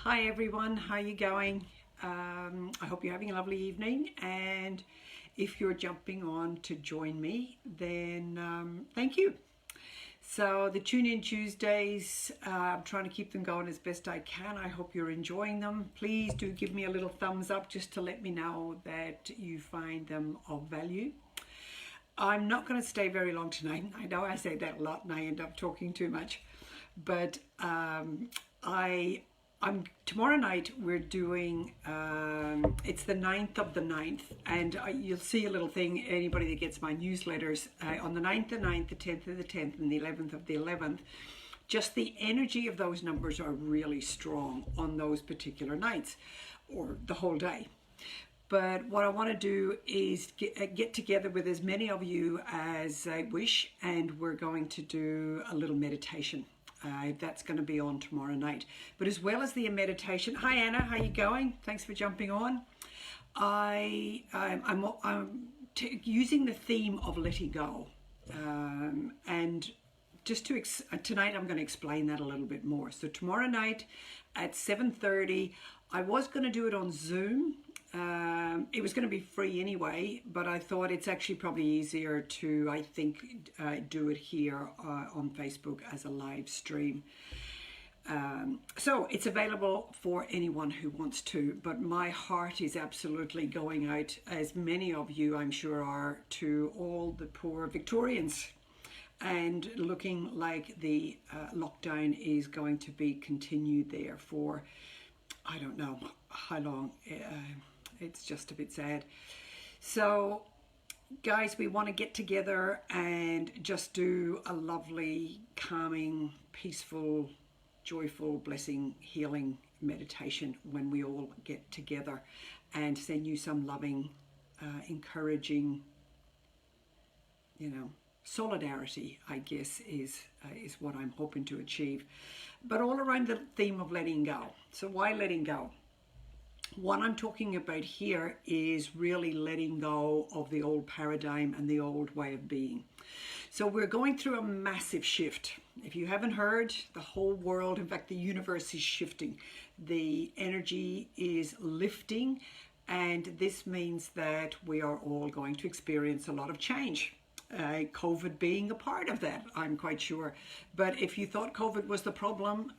Hi everyone, how are you going? I hope you're having a lovely evening, and if you're jumping on to join me, then thank you. So the Tune In Tuesdays, I'm trying to keep them going as best I can. I hope you're enjoying them. Please do give me a little thumbs up just to let me know that you find them of value. I'm not going to stay very long tonight. I know I say that a lot and I end up talking too much, but I'm tomorrow night we're doing it's the 9th of the 9th, and you'll see a little thing, anybody that gets my newsletters, on the 9th of the 9th, the 10th of the 10th, and the 11th of the 11th. Just the energy of those numbers are really strong on those particular nights or the whole day. But what I want to do is get together with as many of you as I wish, and we're going to do a little meditation. That's going to be on tomorrow night. But as well as the meditation, hi Anna, how you going? Thanks for jumping on. I'm using the theme of letting go, and just to tonight I'm going to explain that a little bit more. So tomorrow night at 7:30, I was going to do it on Zoom. It was going to be free anyway, but I thought it's actually probably easier to, I think, do it here on Facebook as a live stream. So it's available for anyone who wants to, but my heart is absolutely going out, as many of you I'm sure are, to all the poor Victorians, and looking like the lockdown is going to be continued there for, I don't know how long. It's just a bit sad. So guys, we want to get together and just do a lovely, calming, peaceful, joyful, blessing, healing meditation when we all get together, and send you some loving, encouraging, solidarity, I guess, is what I'm hoping to achieve. But all around the theme of letting go. So why letting go? What I'm talking about here is really letting go of the old paradigm and the old way of being. So we're going through a massive shift. If you haven't heard, the whole world, in fact, the universe is shifting. The energy is lifting, and this means that we are all going to experience a lot of change. COVID being a part of that, I'm quite sure. But if you thought COVID was the problem,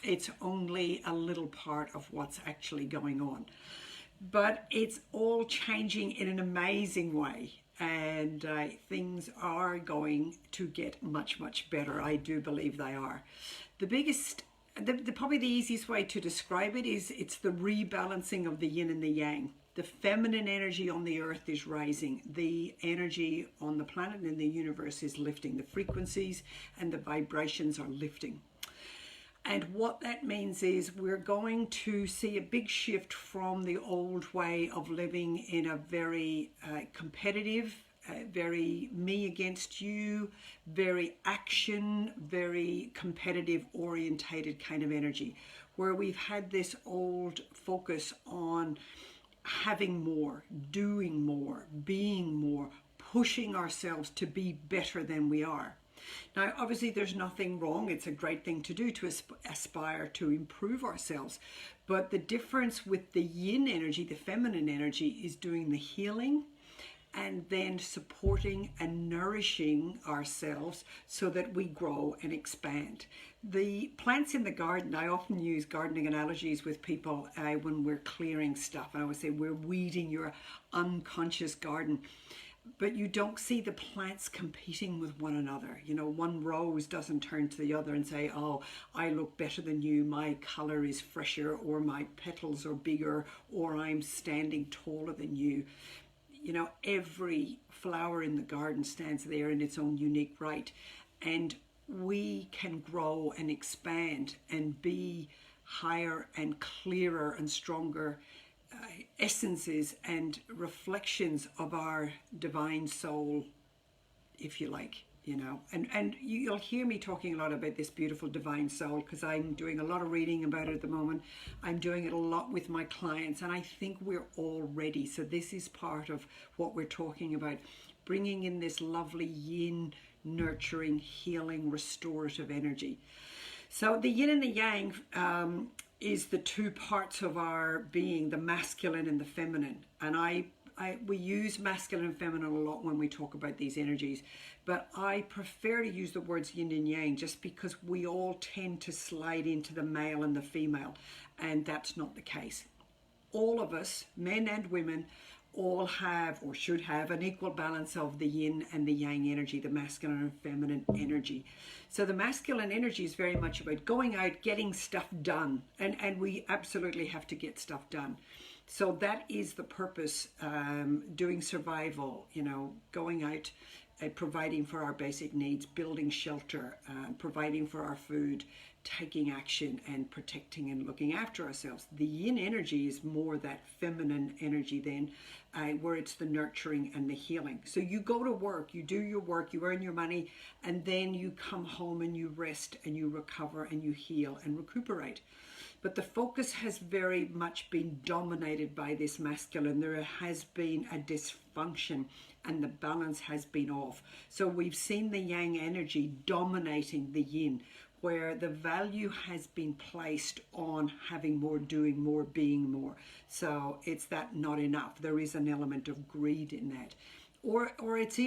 it's only a little part of what's actually going on. But it's all changing in an amazing way, and things are going to get much, much better. I do believe they are. Probably the easiest way to describe it is it's the rebalancing of the yin and the yang. The feminine energy on the earth is rising. The energy on the planet and the universe is lifting. The frequencies and the vibrations are lifting. And what that means is we're going to see a big shift from the old way of living in a very competitive, very me against you, very action, very competitive orientated kind of energy, where we've had this old focus on having more, doing more, being more, pushing ourselves to be better than we are. Now, obviously, there's nothing wrong. It's a great thing to do, to aspire to improve ourselves. But the difference with the yin energy, the feminine energy, is doing the healing and then supporting and nourishing ourselves so that we grow and expand. The plants in the garden, I often use gardening analogies with people when we're clearing stuff. And I always say we're weeding your unconscious garden. But you don't see the plants competing with one another. One rose doesn't turn to the other and say, oh, I look better than you, my color is fresher, or my petals are bigger, or I'm standing taller than you. Every flower in the garden stands there in its own unique right. And we can grow and expand and be higher and clearer and stronger essences and reflections of our divine soul, if you like. And you'll hear me talking a lot about this beautiful divine soul, because I'm doing a lot of reading about it at the moment. I'm doing it a lot with my clients, and I think we're all ready. So this is part of what we're talking about, bringing in this lovely yin, nurturing, healing, restorative energy. So the yin and the yang, is the two parts of our being, the masculine and the feminine. And we use masculine and feminine a lot when we talk about these energies, but I prefer to use the words yin and yang just because we all tend to slide into the male and the female, and that's not the case. All of us, men and women, all have or should have an equal balance of the yin and the yang energy, the masculine and feminine energy. So the masculine energy is very much about going out, getting stuff done, and we absolutely have to get stuff done. So that is the purpose, doing survival, going out, providing for our basic needs, building shelter, providing for our food, taking action and protecting and looking after ourselves. The yin energy is more that feminine energy then, where it's the nurturing and the healing. So you go to work, you do your work, you earn your money, and then you come home and you rest and you recover and you heal and recuperate. But the focus has very much been dominated by this masculine. There has been a dysfunction and the balance has been off. So we've seen the yang energy dominating the yin, where the value has been placed on having more, doing more, being more. So it's that not enough. There is an element of greed in that. Or it's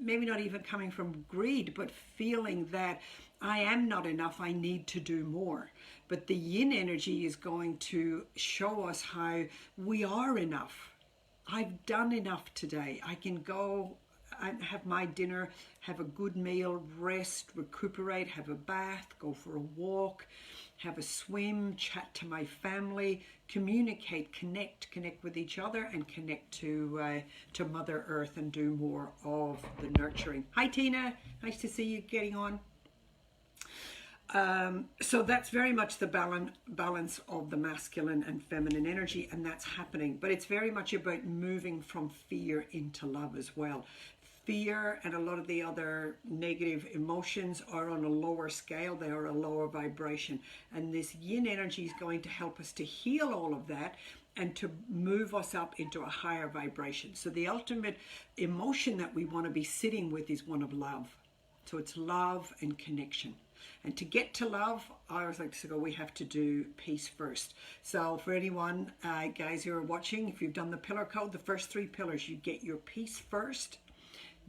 maybe not even coming from greed, but feeling that I am not enough, I need to do more. But the yin energy is going to show us how we are enough. I've done enough today. I can go and have my dinner, have a good meal, rest, recuperate, have a bath, go for a walk, have a swim, chat to my family, communicate, connect with each other, and connect to Mother Earth and do more of the nurturing. Hi Tina, nice to see you getting on. So that's very much the balance of the masculine and feminine energy, and that's happening. But it's very much about moving from fear into love as well. Fear and a lot of the other negative emotions are on a lower scale. They are a lower vibration. And this yin energy is going to help us to heal all of that and to move us up into a higher vibration. So the ultimate emotion that we want to be sitting with is one of love. So it's love and connection. And to get to love, I always like to go, we have to do peace first. So for anyone, guys who are watching, if you've done the pillar code, the first 3 pillars, you get your peace first.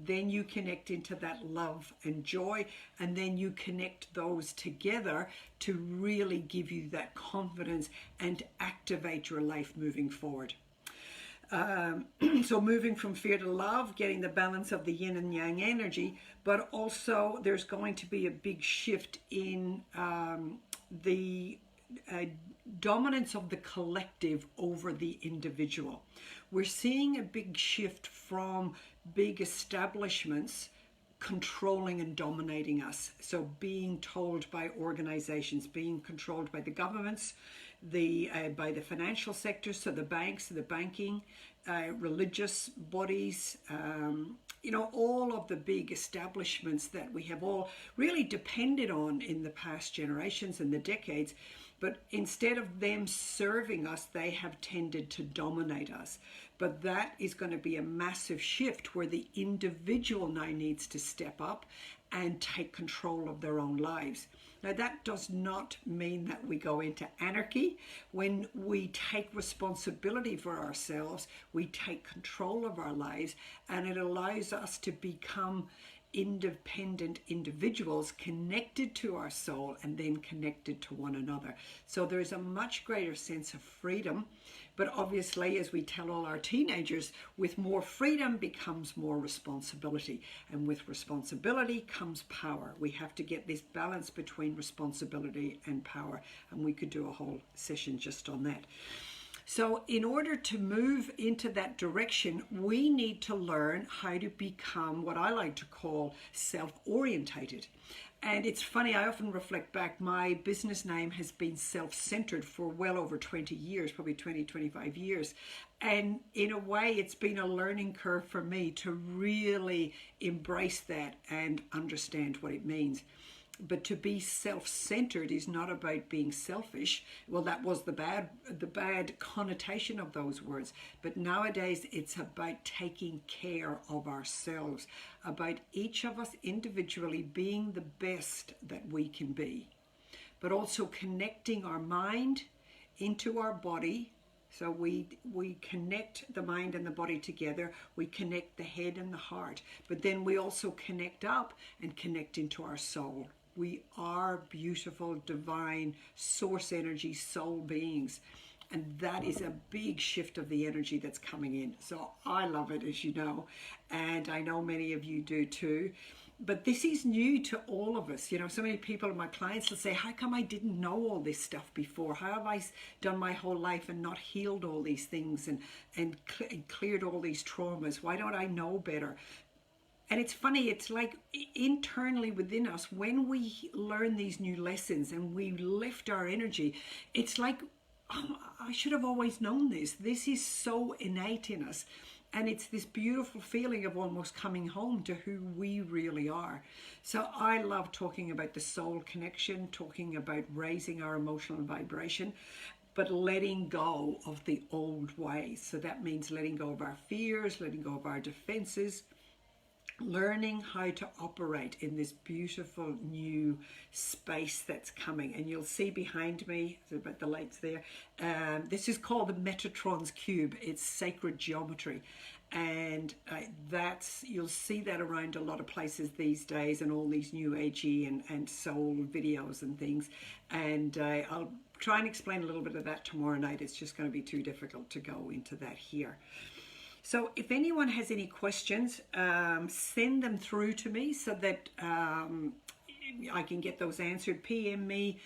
Then you connect into that love and joy, and then you connect those together to really give you that confidence and activate your life moving forward. So moving from fear to love, getting the balance of the yin and yang energy, but also there's going to be a big shift in the dominance of the collective over the individual. We're seeing a big shift from big establishments controlling and dominating us. So being told by organizations, being controlled by the governments, by the financial sector, so the banks, the banking, religious bodies, all of the big establishments that we have all really depended on in the past generations and the decades. But instead of them serving us, they have tended to dominate us. But that is going to be a massive shift where the individual now needs to step up and take control of their own lives. Now, that does not mean that we go into anarchy. When we take responsibility for ourselves, we take control of our lives, and it allows us to become independent individuals connected to our soul and then connected to one another. So there's a much greater sense of freedom. But obviously, as we tell all our teenagers, with more freedom becomes more responsibility. And with responsibility comes power. We have to get this balance between responsibility and power. And we could do a whole session just on that. So in order to move into that direction, we need to learn how to become what I like to call self-orientated. And it's funny, I often reflect back, my business name has been self-centered for well over 20 years, probably 20, 25 years. And in a way, it's been a learning curve for me to really embrace that and understand what it means. But to be self-centered is not about being selfish. Well, that was the bad connotation of those words. But nowadays, it's about taking care of ourselves, about each of us individually being the best that we can be. but also connecting our mind into our body. So we connect the mind and the body together. We connect the head and the heart, but then we also connect up and connect into our soul. We are beautiful, divine, source energy, soul beings. And that is a big shift of the energy that's coming in. So I love it, as you know, and I know many of you do too. But this is new to all of us. You know, so many people, my clients will say, how come I didn't know all this stuff before? How have I done my whole life and not healed all these things and cleared all these traumas? Why don't I know better? And it's funny, it's like internally within us, when we learn these new lessons and we lift our energy, it's like, oh, I should have always known this. This is so innate in us. And it's this beautiful feeling of almost coming home to who we really are. So I love talking about the soul connection, talking about raising our emotional vibration, but letting go of the old ways. So that means letting go of our fears, letting go of our defenses, learning how to operate in this beautiful new space that's coming. And you'll see behind me, about the lights there, this is called the Metatron's Cube. It's sacred geometry, and you'll see that around a lot of places these days, and all these new agey and soul videos and things. And I'll try and explain a little bit of that tomorrow night. It's just going to be too difficult to go into that here. So if anyone has any questions, send them through to me so that I can get those answered. PM me,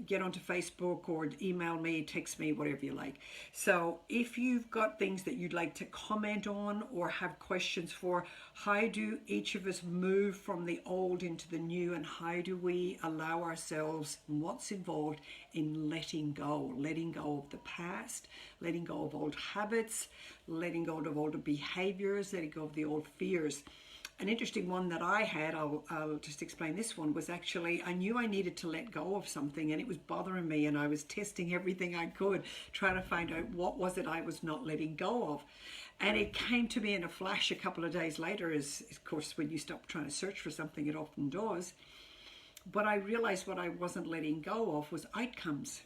get onto Facebook, or email me, text me, whatever you like. So if you've got things that you'd like to comment on or have questions for, how do each of us move from the old into the new, and how do we allow ourselves, and what's involved in letting go of the past, letting go of old habits, letting go of old behaviors, letting go of the old fears. An interesting one that I had, I'll just explain this one, was actually, I knew I needed to let go of something and it was bothering me, and I was testing everything I could, trying to find out what was it I was not letting go of. And it came to me in a flash a couple of days later, as of course when you stop trying to search for something, it often does. But I realized what I wasn't letting go of was outcomes.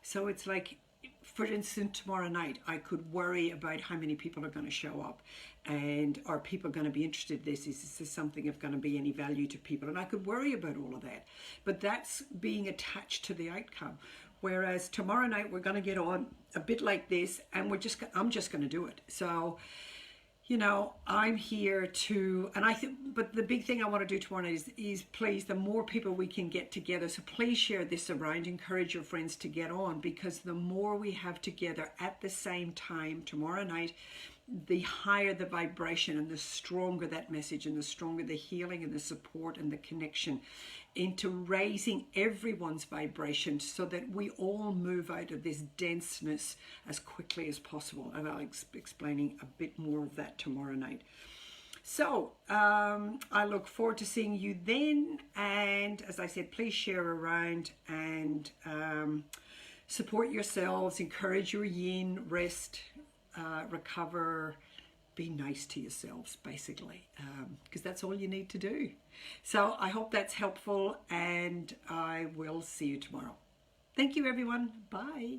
So it's like, for instance, tomorrow night, I could worry about how many people are going to show up, and are people going to be interested in this? Is this something of going to be any value to people? And I could worry about all of that, but that's being attached to the outcome. Whereas tomorrow night, we're going to get on a bit like this, and I'm just going to do it. So, you know, I'm here to, and I think, but the big thing I want to do tomorrow night is please, the more people we can get together, so please share this around, encourage your friends to get on, because the more we have together at the same time tomorrow night, the higher the vibration and the stronger that message, and the stronger the healing and the support and the connection into raising everyone's vibration, so that we all move out of this denseness as quickly as possible. And I'll be explaining a bit more of that tomorrow night. So I look forward to seeing you then. And as I said, please share around and support yourselves, encourage your yin, rest, recover, be nice to yourselves, basically, because that's all you need to do. So I hope that's helpful, and I will see you tomorrow. Thank you, everyone. Bye.